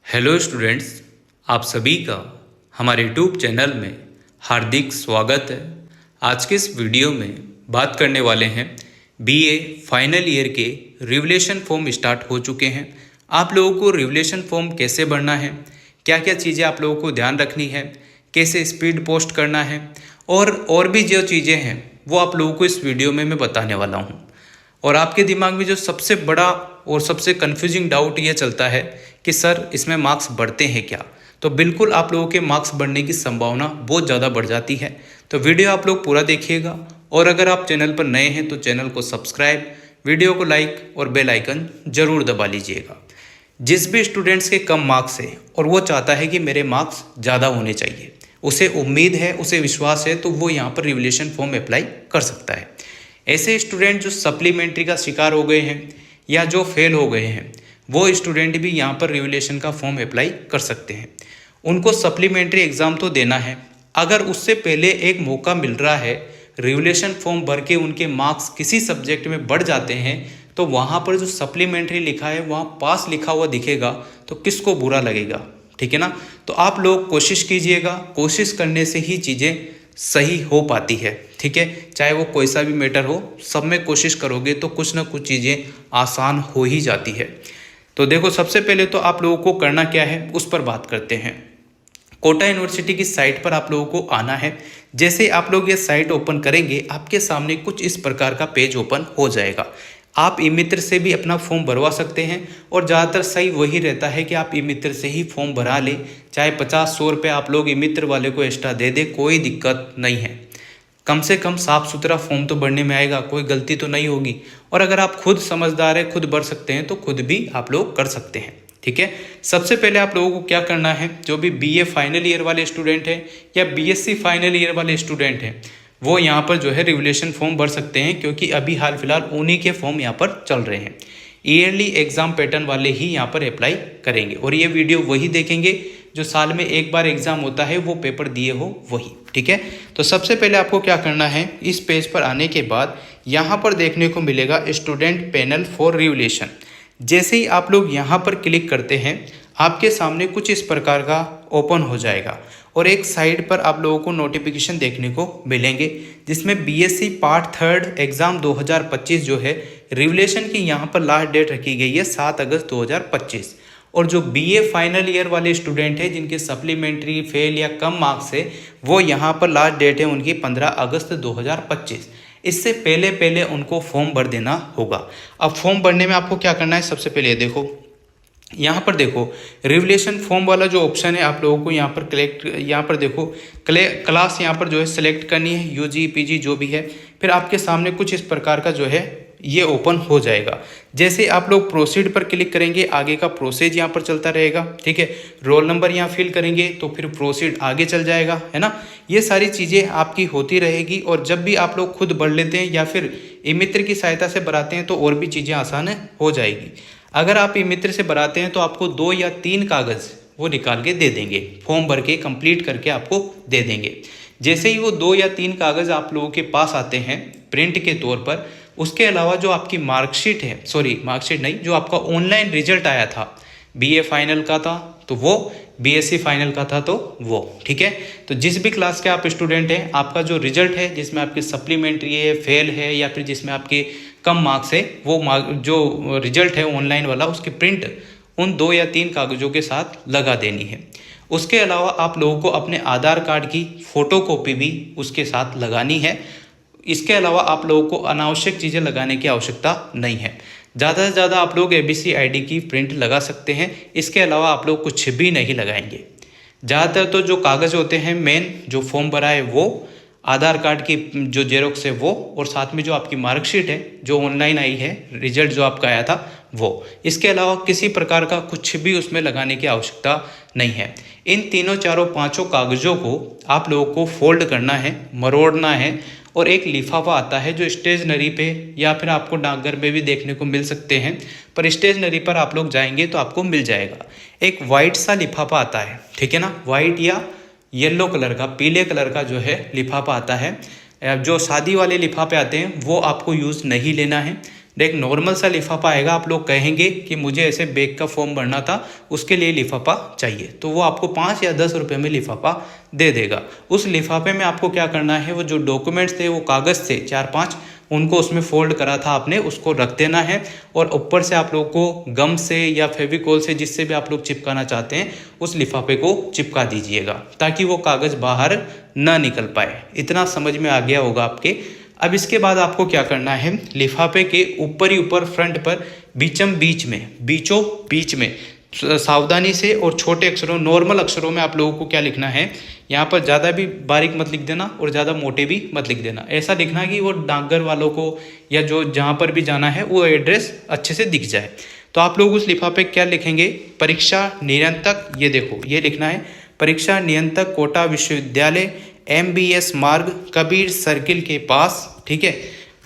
Hello students, आप सभी का हमारे यूट्यूब चैनल में हार्दिक स्वागत है। आज के इस वीडियो में बात करने वाले हैं बीए फाइनल ईयर के रिवलेशन फॉर्म स्टार्ट हो चुके हैं। आप लोगों को रिवलेशन फॉर्म कैसे भरना है, क्या क्या चीज़ें आप लोगों को ध्यान रखनी है, कैसे स्पीड पोस्ट करना है और भी जो चीज़ें हैं वो आप लोगों को इस वीडियो में मैं बताने वाला हूँ। और आपके दिमाग में जो सबसे बड़ा और सबसे कंफ्यूजिंग डाउट ये चलता है कि सर इसमें मार्क्स बढ़ते हैं क्या, तो बिल्कुल आप लोगों के मार्क्स बढ़ने की संभावना बहुत ज़्यादा बढ़ जाती है। तो वीडियो आप लोग पूरा देखिएगा और अगर आप चैनल पर नए हैं तो चैनल को सब्सक्राइब, वीडियो को लाइक और बेल आइकन ज़रूर दबा लीजिएगा। जिस भी स्टूडेंट्स के कम मार्क्स है और वो चाहता है कि मेरे मार्क्स ज़्यादा होने चाहिए, उसे उम्मीद है, उसे विश्वास है, तो वो यहाँ पर रिवलेशन फॉर्म अप्लाई कर सकता है। ऐसे स्टूडेंट जो सप्लीमेंट्री का शिकार हो गए हैं या जो फेल हो गए हैं, वो स्टूडेंट भी यहाँ पर रिवलेशन का फॉर्म अप्लाई कर सकते हैं। उनको सप्लीमेंट्री एग्ज़ाम तो देना है, अगर उससे पहले एक मौका मिल रहा है, रिवलेशन फॉर्म भर के उनके मार्क्स किसी सब्जेक्ट में बढ़ जाते हैं, तो वहाँ पर जो सप्लीमेंट्री लिखा है वहाँ पास लिखा हुआ दिखेगा तो किसको बुरा लगेगा, ठीक है ना। तो आप लोग कोशिश कीजिएगा, कोशिश करने से ही चीज़ें सही हो पाती है, ठीक है। चाहे वो कोई सा भी मैटर हो, सब में कोशिश करोगे तो कुछ ना कुछ चीज़ें आसान हो ही जाती है। तो देखो, सबसे पहले तो आप लोगों को करना क्या है उस पर बात करते हैं। कोटा यूनिवर्सिटी की साइट पर आप लोगों को आना है। जैसे आप लोग ये साइट ओपन करेंगे, आपके सामने कुछ इस प्रकार का पेज ओपन हो जाएगा। आप ई मित्र से भी अपना फॉर्म भरवा सकते हैं और ज़्यादातर सही वही रहता है कि आप ई मित्र से ही फॉर्म भरा लें। चाहे 50-100 रुपये आप लोग ई मित्र वाले को एक्स्ट्रा दे दें, कोई दिक्कत नहीं है। कम से कम साफ़ सुथरा फॉर्म तो भरने में आएगा, कोई गलती तो नहीं होगी। और अगर आप खुद समझदार है, खुद भर सकते हैं, तो खुद भी आप लोग कर सकते हैं, ठीक है। सबसे पहले आप लोगों को क्या करना है, जो भी बीए फाइनल ईयर वाले स्टूडेंट हैं या बीएससी फाइनल ईयर वाले स्टूडेंट हैं, वो यहाँ पर जो है रिवलेशन फॉर्म भर सकते हैं, क्योंकि अभी हाल फिलहाल उन्हीं के फॉर्म यहाँ पर चल रहे हैं। ईयरली एग्जाम पैटर्न वाले ही यहाँ पर अप्लाई करेंगे और ये वीडियो वही देखेंगे जो साल में एक बार एग्जाम होता है, वो पेपर दिए हो वही, ठीक है। तो सबसे पहले आपको क्या करना है, इस पेज पर आने के बाद यहाँ पर देखने को मिलेगा स्टूडेंट पैनल फॉर रिवलेशन। जैसे ही आप लोग यहाँ पर क्लिक करते हैं, आपके सामने कुछ इस प्रकार का ओपन हो जाएगा और एक साइड पर आप लोगों को नोटिफिकेशन देखने को मिलेंगे, जिसमें बीएससी पार्ट 3 एग्ज़ाम 2025 जो है रिवलेशन की यहाँ पर लास्ट डेट रखी गई है 7 अगस्त 2025। और जो बीए फाइनल ईयर वाले स्टूडेंट हैं जिनके सप्लीमेंट्री फेल या कम मार्क्स है, वो यहाँ पर लास्ट डेट है उनकी 15 अगस्त 2025। इससे पहले पहले उनको फॉर्म भर देना होगा। अब फॉर्म भरने में आपको क्या करना है, सबसे पहले देखो यहाँ पर देखो रिवलेशन फॉर्म वाला जो ऑप्शन है, आप लोगों को यहाँ पर यहाँ पर देखो क्लास यहाँ पर जो है सिलेक्ट करनी है, यूजी पीजी जो भी है। फिर आपके सामने कुछ इस प्रकार का जो है ये ओपन हो जाएगा। जैसे आप लोग प्रोसीड पर क्लिक करेंगे, आगे का प्रोसेस यहाँ पर चलता रहेगा, ठीक है। रोल नंबर यहाँ फिल करेंगे तो फिर प्रोसीड आगे चल जाएगा, है ना। ये सारी चीज़ें आपकी होती रहेगी और जब भी आप लोग खुद भर लेते हैं या फिर ई मित्र की सहायता से भराते हैं तो और भी चीज़ें आसान हो जाएगी। अगर आप ई मित्र से भराते हैं तो आपको 2 या 3 कागज़ वो निकाल के दे देंगे, फॉर्म भर के कंप्लीट करके आपको दे देंगे। जैसे ही वो 2 या 3 कागज़ आप लोगों के पास आते हैं प्रिंट के तौर पर, उसके अलावा जो आपकी मार्कशीट है, सॉरी मार्कशीट नहीं, जो आपका ऑनलाइन रिजल्ट आया था, बीए फाइनल का था तो वो, बीएससी फाइनल का था तो वो, ठीक है। तो जिस भी क्लास के आप स्टूडेंट हैं, आपका जो रिजल्ट है जिसमें आपकी सप्लीमेंट्री है, फेल है या फिर जिसमें आपके कम मार्क्स है, वो जो रिजल्ट है ऑनलाइन वाला, उसकी प्रिंट उन 2 या 3 कागज़ों के साथ लगा देनी है। उसके अलावा आप लोगों को अपने आधार कार्ड की फ़ोटोकॉपी भी उसके साथ लगानी है। इसके अलावा आप लोगों को अनावश्यक चीज़ें लगाने की आवश्यकता नहीं है। ज़्यादा से ज़्यादा आप लोग एबीसी आईडी की प्रिंट लगा सकते हैं, इसके अलावा आप लोग कुछ भी नहीं लगाएंगे। ज़्यादातर तो जो कागज़ होते हैं मेन, जो फॉर्म भरा है वो, आधार कार्ड की जो जेरोक्स है वो, और साथ में जो आपकी मार्कशीट है जो ऑनलाइन आई है, रिजल्ट जो आपका आया था वो। इसके अलावा किसी प्रकार का कुछ भी उसमें लगाने की आवश्यकता नहीं है। इन तीनों चारों पाँचों कागज़ों को आप लोगों को फोल्ड करना है, मरोड़ना है, और एक लिफाफा आता है जो स्टेशनरी पे या फिर आपको डाकघर में भी देखने को मिल सकते हैं, पर स्टेशनरी पर आप लोग जाएंगे तो आपको मिल जाएगा। एक वाइट सा लिफाफा आता है, ठीक है ना, वाइट या येलो कलर का, पीले कलर का जो है लिफाफा आता है। जो शादी वाले लिफाफे आते हैं वो आपको यूज़ नहीं लेना है। एक नॉर्मल सा लिफाफा आएगा, आप लोग कहेंगे कि मुझे ऐसे बैग का फॉर्म भरना था, उसके लिए लिफाफा चाहिए, तो वो आपको 5 या 10 रुपये में लिफाफा दे देगा। उस लिफाफे में आपको क्या करना है, वो जो डॉक्यूमेंट्स थे, वो कागज़ थे 4-5, उनको उसमें फोल्ड करा था आपने, उसको रख देना है। और ऊपर से आप लोगों को गम से या फेविकोल से, जिससे भी आप लोग चिपकाना चाहते हैं, उस लिफाफे को चिपका दीजिएगा ताकि वो कागज़ बाहर ना निकल पाए। इतना समझ में आ गया होगा आपके। अब इसके बाद आपको क्या करना है, लिफाफे के ऊपर ही ऊपर फ्रंट पर बीचों बीच में सावधानी से और छोटे अक्षरों, नॉर्मल अक्षरों में आप लोगों को क्या लिखना है, यहाँ पर ज़्यादा भी बारीक मत लिख देना और ज़्यादा मोटे भी मत लिख देना। ऐसा लिखना कि वो डाकघर वालों को या जो जहाँ पर भी जाना है वो एड्रेस अच्छे से दिख जाए। तो आप लोग उस लिफाफे क्या लिखेंगे, परीक्षा नियंत्रक, ये देखो ये लिखना है, परीक्षा नियंत्रक कोटा विश्वविद्यालय MBS मार्ग कबीर सर्किल के पास, ठीक है,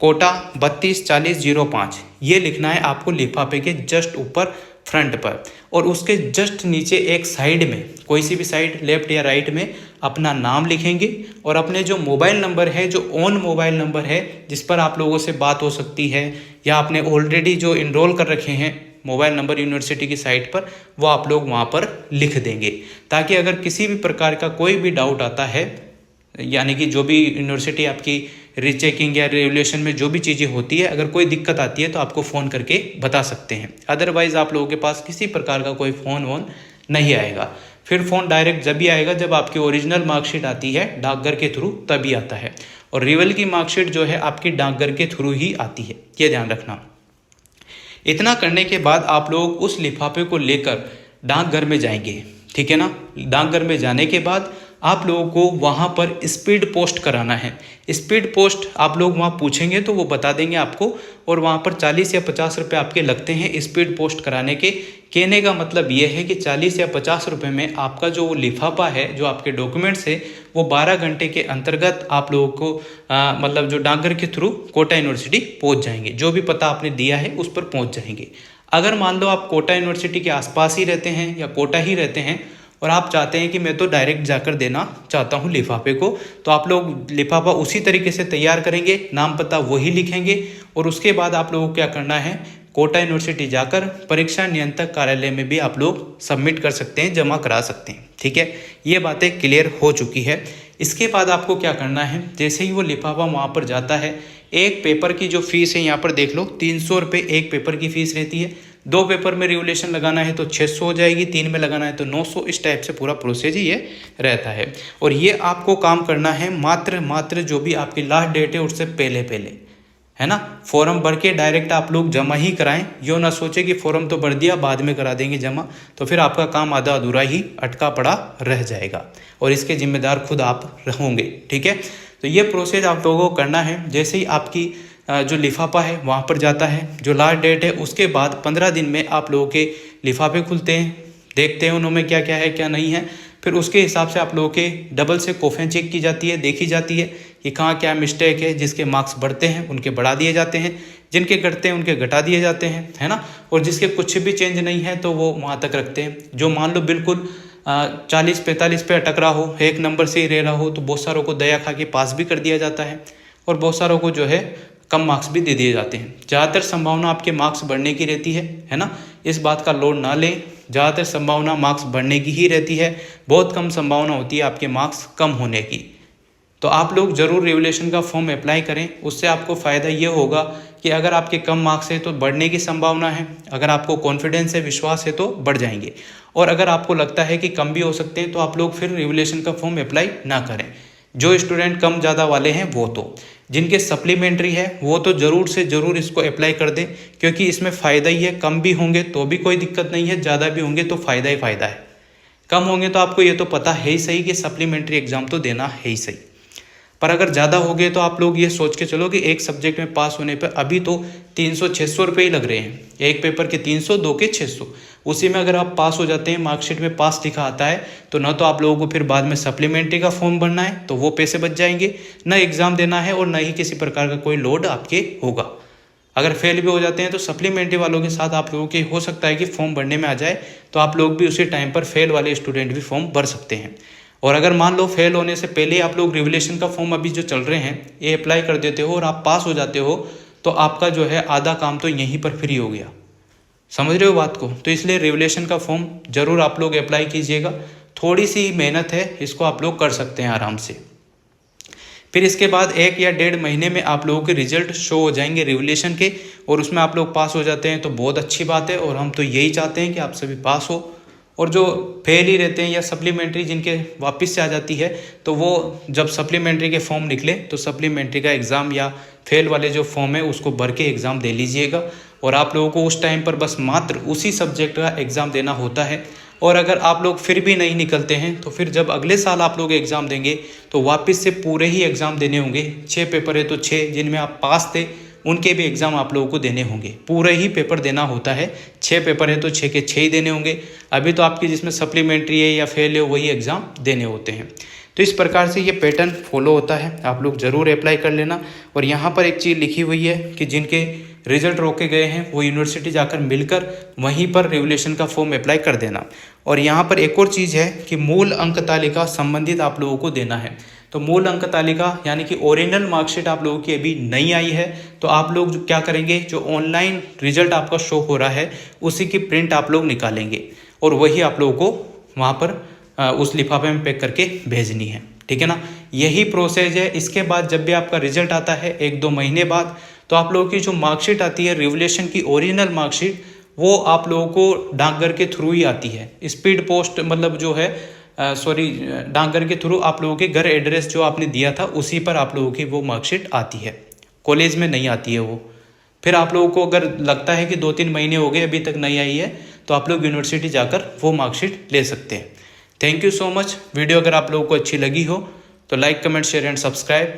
कोटा 324005, ये लिखना है आपको लिफाफे के जस्ट ऊपर फ्रंट पर। और उसके जस्ट नीचे एक साइड में, कोई सी भी साइड, लेफ्ट या राइट में, अपना नाम लिखेंगे और अपने जो मोबाइल नंबर है, जो ओन मोबाइल नंबर है जिस पर आप लोगों से बात हो सकती है, या आपने ऑलरेडी जो इनरोल कर रखे हैं मोबाइल नंबर यूनिवर्सिटी की साइट पर, वो आप लोग वहाँ पर लिख देंगे, ताकि अगर किसी भी प्रकार का कोई भी डाउट आता है, यानी कि जो भी यूनिवर्सिटी आपकी रीचेकिंग या रेगुलेशन में जो भी चीज़ें होती है, अगर कोई दिक्कत आती है तो आपको फ़ोन करके बता सकते हैं। अदरवाइज़ आप लोगों के पास किसी प्रकार का कोई फ़ोन वोन नहीं आएगा। फिर फ़ोन डायरेक्ट जब भी आएगा जब आपकी ओरिजिनल मार्कशीट आती है डाकघर के थ्रू, तभी आता है। और रिवल की मार्कशीट जो है आपकी डाकघर के थ्रू ही आती है, ये ध्यान रखना। इतना करने के बाद आप लोग उस लिफाफे को लेकर डाकघर में जाएंगे, ठीक है ना। डाकघर में जाने के बाद आप लोगों को वहाँ पर स्पीड पोस्ट कराना है। स्पीड पोस्ट आप लोग वहाँ पूछेंगे तो वो बता देंगे आपको, और वहाँ पर 40 या 50 रुपये आपके लगते हैं स्पीड पोस्ट कराने के। कहने का मतलब ये है कि 40 या 50 रुपये में आपका जो लिफाफा है, जो आपके डॉक्यूमेंट्स है, वो 12 घंटे के अंतर्गत आप लोगों को मतलब जो डाकघर के थ्रू कोटा यूनिवर्सिटी पहुँच जाएंगे। जो भी पता आपने दिया है उस पर पहुँच जाएंगे। अगर मान लो आप कोटा यूनिवर्सिटी के आसपास ही रहते हैं या कोटा ही रहते हैं और आप चाहते हैं कि मैं तो डायरेक्ट जाकर देना चाहता हूं लिफाफे को, तो आप लोग लिफाफा उसी तरीके से तैयार करेंगे, नाम पता वही लिखेंगे, और उसके बाद आप लोगों को क्या करना है, कोटा यूनिवर्सिटी जाकर परीक्षा नियंत्रक कार्यालय में भी आप लोग सबमिट कर सकते हैं, जमा करा सकते हैं। ठीक है, ये बातें क्लियर हो चुकी है। इसके बाद आपको क्या करना है, जैसे ही वो लिफाफा वहाँ पर जाता है, एक पेपर की जो फीस है यहाँ पर देख लो, 300 रुपये एक पेपर की फ़ीस रहती है। 2 पेपर में रिवोल्यूशन लगाना है तो 600 हो जाएगी, 3 में लगाना है तो 900। इस टाइप से पूरा प्रोसेस ये रहता है। और ये आपको काम करना है मात्र जो भी आपकी लास्ट डेट है उससे पहले है ना। फॉर्म भर के डायरेक्ट आप लोग जमा ही कराएं, यो ना सोचे कि फॉर्म तो भर दिया बाद में करा देंगे जमा, तो फिर आपका काम आधा अधूरा ही अटका पड़ा रह जाएगा और इसके जिम्मेदार खुद आप होंगे। ठीक है, तो ये प्रोसेस आप लोगों को करना है। जैसे ही आपकी जो लिफाफा है वहाँ पर जाता है, जो लास्ट डेट है उसके बाद 15 दिन में आप लोगों के लिफाफे खुलते हैं, देखते हैं उनमें क्या क्या है क्या नहीं है। फिर उसके हिसाब से आप लोगों के डबल से कॉफियाँ चेक की जाती है, देखी जाती है कि कहाँ क्या मिस्टेक है। जिसके मार्क्स बढ़ते हैं उनके बढ़ा दिए जाते हैं, जिनके घटते हैं उनके घटा दिए जाते हैं, है ना। और जिसके कुछ भी चेंज नहीं है तो वो वहाँ तक रखते हैं। जो मान लो बिल्कुल 40-45 पे अटक रहा हो, एक नंबर से ही रह रहा हो, तो बहुत सारों को दया खा के पास भी कर दिया जाता है और बहुत सारों को जो है कम मार्क्स भी दे दिए जाते हैं। ज़्यादातर संभावना आपके मार्क्स बढ़ने की रहती है ना। इस बात का लोड ना लें, ज़्यादातर संभावना मार्क्स बढ़ने की ही रहती है, बहुत कम संभावना होती है आपके मार्क्स कम होने की। तो आप लोग ज़रूर रेगुलेशन का फॉर्म अप्लाई करें, उससे आपको फ़ायदा ये होगा कि अगर आपके कम मार्क्स है तो बढ़ने की संभावना है, अगर आपको कॉन्फिडेंस है, विश्वास है तो बढ़ जाएंगे, और अगर आपको लगता है कि कम भी हो सकते हैं तो आप लोग फिर रेगुलेशन का फॉर्म अप्लाई ना करें। जो स्टूडेंट कम ज़्यादा वाले हैं वो तो, जिनके सप्लीमेंट्री है वो तो ज़रूर से ज़रूर इसको अप्लाई कर दें, क्योंकि इसमें फ़ायदा ही है। कम भी होंगे तो भी कोई दिक्कत नहीं है, ज़्यादा भी होंगे तो फ़ायदा ही फ़ायदा है। कम होंगे तो आपको ये तो पता है ही सही कि सप्लीमेंट्री एग्ज़ाम तो देना है ही सही, पर अगर ज़्यादा हो गए तो आप लोग ये सोच के चलो कि एक सब्जेक्ट में पास होने पर अभी तो 300-600 रुपये ही लग रहे हैं। एक पेपर के 300, 2 के 600, उसी में अगर आप पास हो जाते हैं, मार्कशीट में पास लिखा आता है, तो ना तो आप लोगों को फिर बाद में सप्लीमेंट्री का फॉर्म भरना है तो वो पैसे बच जाएंगे, ना एग्ज़ाम देना है और ना ही किसी प्रकार का कोई लोड आपके होगा। अगर फेल भी हो जाते हैं तो सप्लीमेंट्री वालों के साथ आप लोगों के हो सकता है कि फॉर्म भरने में आ जाए, तो आप लोग भी उसी टाइम पर फेल वाले स्टूडेंट भी फॉर्म भर सकते हैं। और अगर मान लो फेल होने से पहले आप लोग रिवोल्यूशन का फॉर्म अभी जो चल रहे हैं ये अप्लाई कर देते हो और आप पास हो जाते हो, तो आपका जो है आधा काम तो यहीं पर फ्री हो गया। समझ रहे हो बात को? तो इसलिए रेवोल्यूशन का फॉर्म ज़रूर आप लोग अप्लाई कीजिएगा। थोड़ी सी मेहनत है, इसको आप लोग कर सकते हैं आराम से। फिर इसके बाद 1 या 1.5 महीने में आप लोगों के रिजल्ट शो हो जाएंगे रेवोल्यूशन के, और उसमें आप लोग पास हो जाते हैं तो बहुत अच्छी बात है, और हम तो यही चाहते हैं कि आप सभी पास हो। और जो फेल ही रहते हैं या सप्लीमेंट्री जिनके वापस से आ जाती है, तो वो जब सप्लीमेंट्री के फॉर्म निकले तो सप्लीमेंट्री का एग्ज़ाम या फेल वाले जो फॉर्म है उसको भर के एग्ज़ाम दे लीजिएगा। और आप लोगों को उस टाइम पर बस मात्र उसी सब्जेक्ट का एग्ज़ाम देना होता है। और अगर आप लोग फिर भी नहीं निकलते हैं तो फिर जब अगले साल आप लोग एग्ज़ाम देंगे तो वापस से पूरे ही एग्ज़ाम देने होंगे। 6 पेपर है तो 6 जिनमें आप पास थे उनके भी एग्ज़ाम आप लोगों को देने होंगे। पूरे ही पेपर देना होता है। 6 पेपर है तो 6 के 6 ही देने होंगे। अभी तो आपकी जिसमें सप्लीमेंट्री है या फेल है वही एग्ज़ाम देने होते हैं। तो इस प्रकार से ये पैटर्न फॉलो होता है, आप लोग ज़रूर अप्लाई कर लेना। और यहाँ पर एक चीज़ लिखी हुई है कि जिनके रिजल्ट रोके गए हैं वो यूनिवर्सिटी जाकर मिलकर वहीं पर रेवोल्यूशन का फॉर्म अप्लाई कर देना। और यहाँ पर एक और चीज़ है कि मूल अंक तालिका संबंधित आप लोगों को देना है। तो मूल अंक तालिका यानी कि ओरिजिनल मार्कशीट आप लोगों की अभी नहीं आई है, तो आप लोग क्या करेंगे, जो ऑनलाइन रिजल्ट आपका शो हो रहा है उसी की प्रिंट आप लोग निकालेंगे और वही आप लोगों को वहाँ पर उस लिफाफे में पैक करके भेजनी है। ठीक है ना, यही प्रोसेस है। इसके बाद जब भी आपका रिजल्ट आता है 1-2 महीने बाद, तो आप लोगों की जो मार्कशीट आती है रेवोल्यूशन की ओरिजिनल मार्कशीट, वो आप लोगों को डाकघर के थ्रू ही आती है। स्पीड पोस्ट मतलब जो है डाकघर के थ्रू आप लोगों के घर एड्रेस जो आपने दिया था उसी पर आप लोगों की वो मार्कशीट आती है। कॉलेज में नहीं आती है वो। फिर आप लोगों को अगर लगता है कि 2-3 महीने हो गए अभी तक नहीं आई है, तो आप लोग यूनिवर्सिटी जाकर वो मार्कशीट ले सकते हैं। Thank you so much. Video अगर आप लोगों को अच्छी लगी हो तो like, comment, share and subscribe.